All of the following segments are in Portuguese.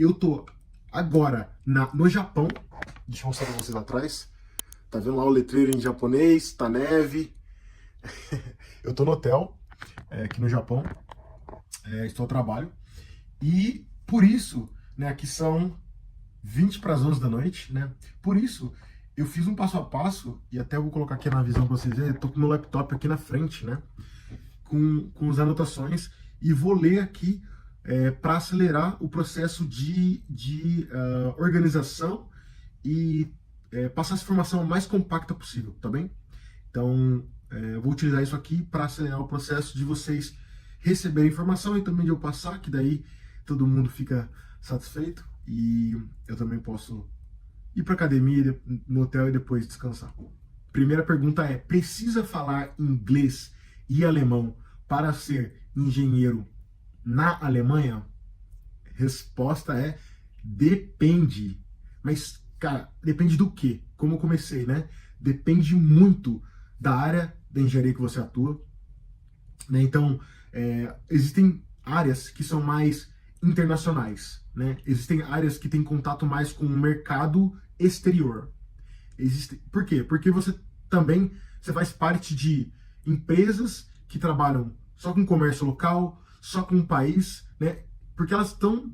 eu tô agora no Japão. Deixa eu mostrar pra vocês lá atrás. Tá vendo lá o letreiro em japonês, tá neve. Eu tô no hotel, aqui no Japão, estou a trabalho. E por isso, né, aqui são 20 para as 11 da noite, né? Por isso, eu fiz um passo a passo, e até eu vou colocar aqui na visão para vocês verem, eu tô com o meu laptop aqui na frente, né? Com as anotações, e vou ler aqui para acelerar o processo de organização e passar essa informação mais compacta possível, tá bem? Então, eu vou utilizar isso aqui para acelerar o processo de vocês receberem informação e também de eu passar, que daí todo mundo fica satisfeito e eu também posso ir para academia, no hotel e depois descansar. Primeira pergunta é: precisa falar inglês e alemão para ser engenheiro na Alemanha? Resposta é: depende. Mas, cara, depende do quê? Como eu comecei, né? Depende muito da área da engenharia que você atua, né? Então, existem áreas que são mais internacionais, né? Existem áreas que têm contato mais com o mercado exterior. Por quê? Porque você faz parte de empresas que trabalham só com comércio local, só com o país, né? Porque elas estão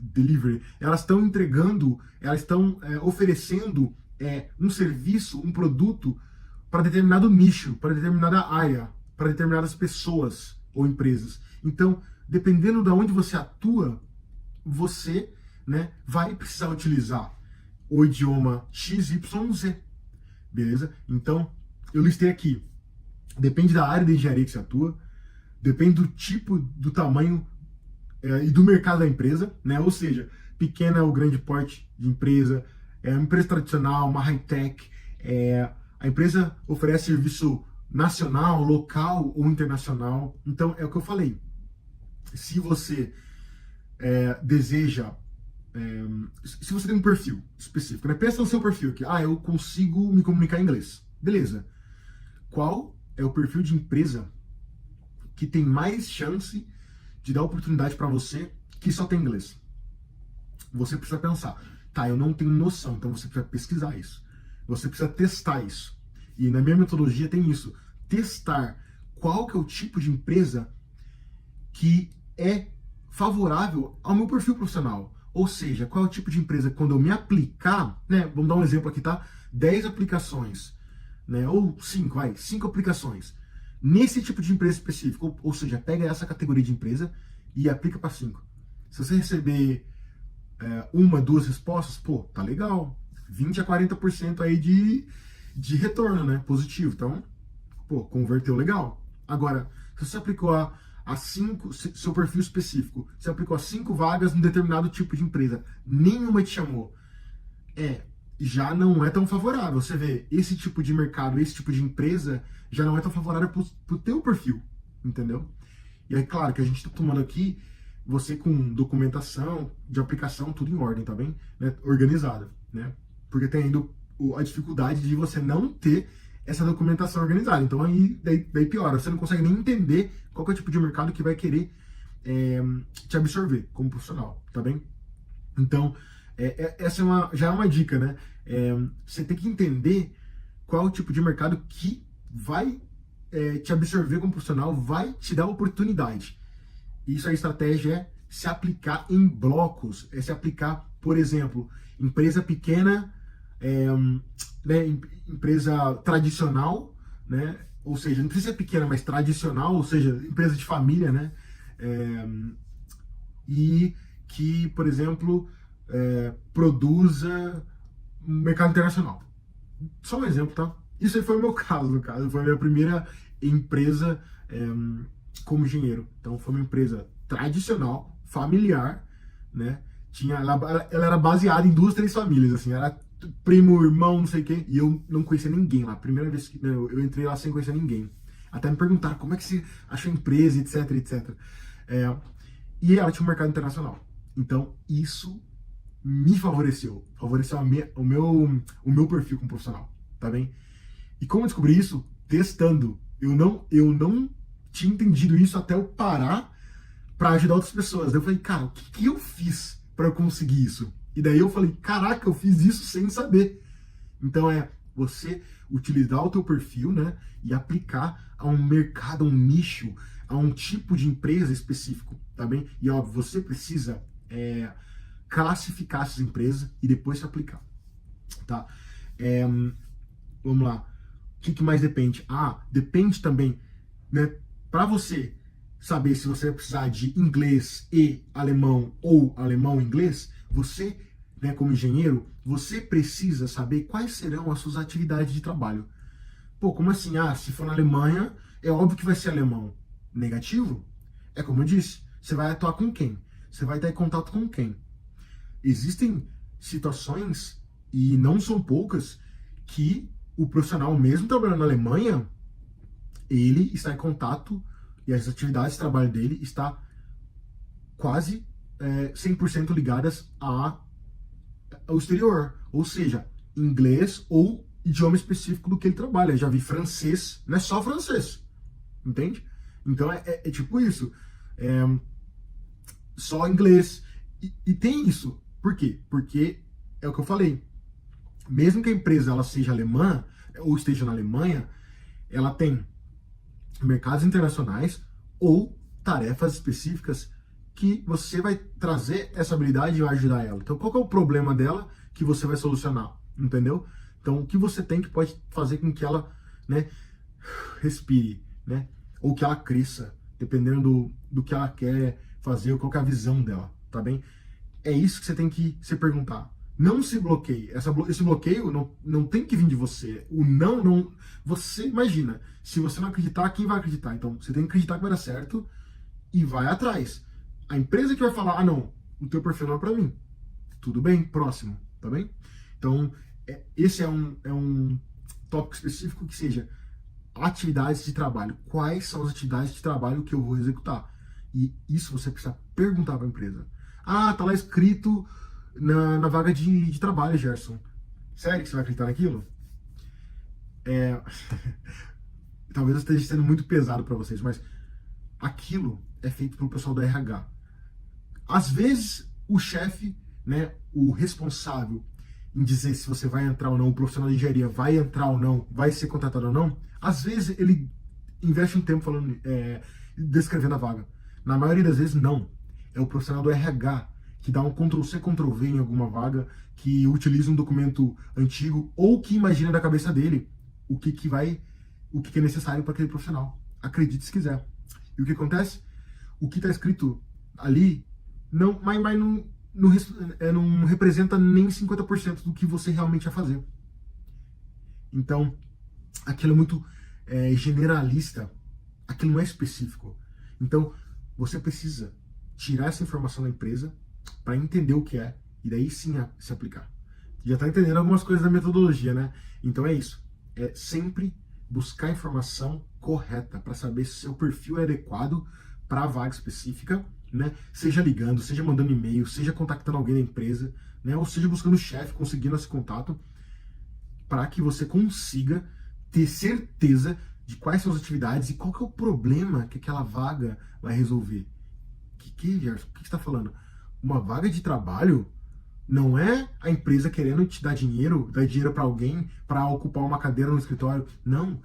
delivery, elas estão entregando, elas estão oferecendo um serviço, um produto para determinado nicho, para determinada área, para determinadas pessoas ou empresas. Então, dependendo de onde você atua, você, né, vai precisar utilizar o idioma XYZ, beleza? Então, eu listei aqui. Depende da área de engenharia que você atua, depende do tipo, do tamanho e do mercado da empresa, né? Ou seja, pequena ou grande porte de empresa, uma empresa tradicional, uma high-tech, a empresa oferece serviço nacional, local ou internacional. Então, é o que eu falei. Se você deseja, se você tem um perfil específico, né? Pensa no seu perfil aqui. Eu consigo me comunicar em inglês. Beleza. Qual é o perfil de empresa que tem mais chance de dar oportunidade para você que só tem inglês? Você precisa pensar, tá, eu não tenho noção, então você precisa pesquisar isso. Você precisa testar isso. E na minha metodologia tem isso. Testar qual que é o tipo de empresa que é favorável ao meu perfil profissional. Ou seja, qual é o tipo de empresa que quando eu me aplicar, né, vamos dar um exemplo aqui, tá? 10 aplicações, né, ou 5 aplicações. Nesse tipo de empresa específico, ou seja, pega essa categoria de empresa e aplica para 5. Se você receber 1, 2 respostas, pô, tá legal. 20 a 40% aí de retorno, né? Positivo. Então, pô, converteu legal. Agora, se você aplicou a 5, seu perfil específico, você aplicou a 5 vagas num determinado tipo de empresa, nenhuma te chamou, já não é tão favorável. Você vê, esse tipo de mercado, esse tipo de empresa já não é tão favorável pro teu perfil, entendeu? E é claro que a gente tá tomando aqui você com documentação de aplicação, tudo em ordem, tá bem? Né? Organizada, né? Porque tem ainda a dificuldade de você não ter essa documentação organizada. Então aí daí piora, você não consegue nem entender qual que é o tipo de mercado que vai querer te absorver como profissional, tá bem? Então, essa já é uma dica, né? Você tem que entender qual é o tipo de mercado que vai te absorver como profissional, vai te dar oportunidade. Isso, a estratégia é se aplicar em blocos, se aplicar, por exemplo, empresa pequena, né, empresa tradicional, né? Ou seja, não precisa ser pequena, mas tradicional, ou seja, empresa de família, né? E que, por exemplo, produza um mercado internacional. Só um exemplo, tá? Isso aí foi o meu caso, no caso. Foi a minha primeira empresa como engenheiro. Então, foi uma empresa tradicional, familiar, né? Ela era baseada em 2, 3 famílias, assim. Era primo, irmão, não sei o quê. E eu não conhecia ninguém lá. Primeira vez que eu entrei lá sem conhecer ninguém. Até me perguntaram como é que você achou a empresa, etc, etc. E ela tinha um mercado internacional. Então, isso me favoreceu o meu perfil como profissional, tá bem? E como eu descobri isso? Testando. Eu não tinha entendido isso até eu parar para ajudar outras pessoas. Daí eu falei, cara, o que eu fiz para eu conseguir isso? E daí eu falei, caraca, eu fiz isso sem saber. Então é você utilizar o teu perfil, né, e aplicar a um mercado, a um nicho, a um tipo de empresa específico, tá bem? E óbvio, você precisa classificar essas empresas e depois se aplicar, tá? Vamos lá. O que mais depende? Depende também, né, para você saber se você vai precisar de inglês e alemão ou alemão e inglês, você, né, como engenheiro, você precisa saber quais serão as suas atividades de trabalho. Pô, como assim? Se for na Alemanha, é óbvio que vai ser alemão. Negativo? É como eu disse, você vai atuar com quem? Você vai estar em contato com quem? Existem situações, e não são poucas, que o profissional, mesmo trabalhando na Alemanha, ele está em contato e as atividades de trabalho dele está quase 100% ligadas ao exterior, ou seja, inglês ou idioma específico do que ele trabalha. Eu já vi francês, não é só francês, entende? Então é tipo isso, só inglês. E tem isso, por quê? Porque é o que eu falei, mesmo que a empresa ela seja alemã, ou esteja na Alemanha, ela tem mercados internacionais ou tarefas específicas que você vai trazer essa habilidade e vai ajudar ela. Então, qual que é o problema dela que você vai solucionar? Entendeu? Então, o que você tem que pode fazer com que ela, né, respire, né? Ou que ela cresça, dependendo do que ela quer fazer, ou qual que é a visão dela, tá bem? É isso que você tem que se perguntar. Não se bloqueie. Esse bloqueio não tem que vir de você. O não. Você imagina, se você não acreditar, quem vai acreditar? Então você tem que acreditar que vai dar certo e vai atrás. A empresa que vai falar, não, o teu perfil não é pra mim. Tudo bem, próximo, tá bem? Então, esse é um tópico específico que seja atividades de trabalho. Quais são as atividades de trabalho que eu vou executar? E isso você precisa perguntar para a empresa. Tá lá escrito na vaga de trabalho, Gerson. Sério que você vai acreditar naquilo? Talvez eu esteja sendo muito pesado para vocês, mas aquilo é feito pelo pessoal do RH. Às vezes, o chefe, né, o responsável em dizer se você vai entrar ou não, o profissional de engenharia vai entrar ou não, vai ser contratado ou não, às vezes ele investe um tempo falando, descrevendo a vaga. Na maioria das vezes, não. É o profissional do RH que dá um Ctrl+C, Ctrl+V em alguma vaga, que utiliza um documento antigo ou que imagina da cabeça dele o que é necessário para aquele profissional. Acredite se quiser. E o que acontece? O que está escrito ali não representa nem 50% do que você realmente vai fazer. Então, aquilo é muito generalista, aquilo não é específico. Então, você precisa tirar essa informação da empresa para entender o que é e daí sim se aplicar. Já está entendendo algumas coisas da metodologia, né? Então é isso. É sempre buscar a informação correta para saber se seu perfil é adequado para a vaga específica, né? Seja ligando, seja mandando e-mail, seja contactando alguém da empresa, né? Ou seja buscando o chefe, conseguindo esse contato, para que você consiga ter certeza de quais são as atividades e qual que é o problema que aquela vaga vai resolver. Gerson? O que você está falando? Uma vaga de trabalho não é a empresa querendo te dar dinheiro para alguém para ocupar uma cadeira no escritório. Não.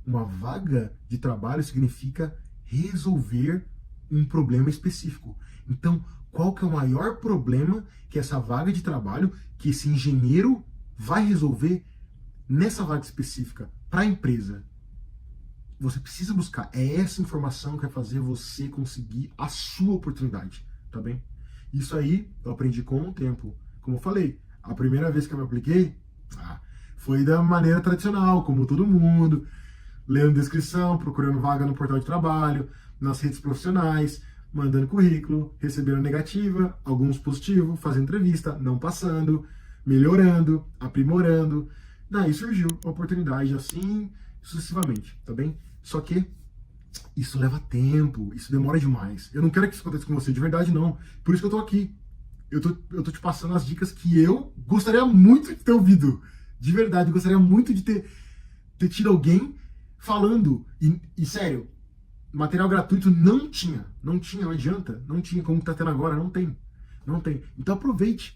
Uma vaga de trabalho significa resolver um problema específico. Então, qual que é o maior problema que essa vaga de trabalho, que esse engenheiro vai resolver nessa vaga específica para a empresa? Você precisa buscar. É essa informação que vai fazer você conseguir a sua oportunidade, tá bem? Isso aí eu aprendi com o tempo. Como eu falei, a primeira vez que eu me apliquei, foi da maneira tradicional, como todo mundo, lendo descrição, procurando vaga no portal de trabalho, nas redes profissionais, mandando currículo, recebendo negativa, alguns positivos, fazendo entrevista, não passando, melhorando, aprimorando. Daí surgiu a oportunidade, assim sucessivamente, tá bem? Só que isso leva tempo, isso demora demais. Eu não quero que isso aconteça com você, de verdade não. Por isso que eu tô aqui. Eu tô te passando as dicas que eu gostaria muito de ter ouvido. De verdade, eu gostaria muito de ter tido alguém falando. E sério, material gratuito não tinha, não adianta, não tinha como tá tendo agora, não tem. Então aproveite.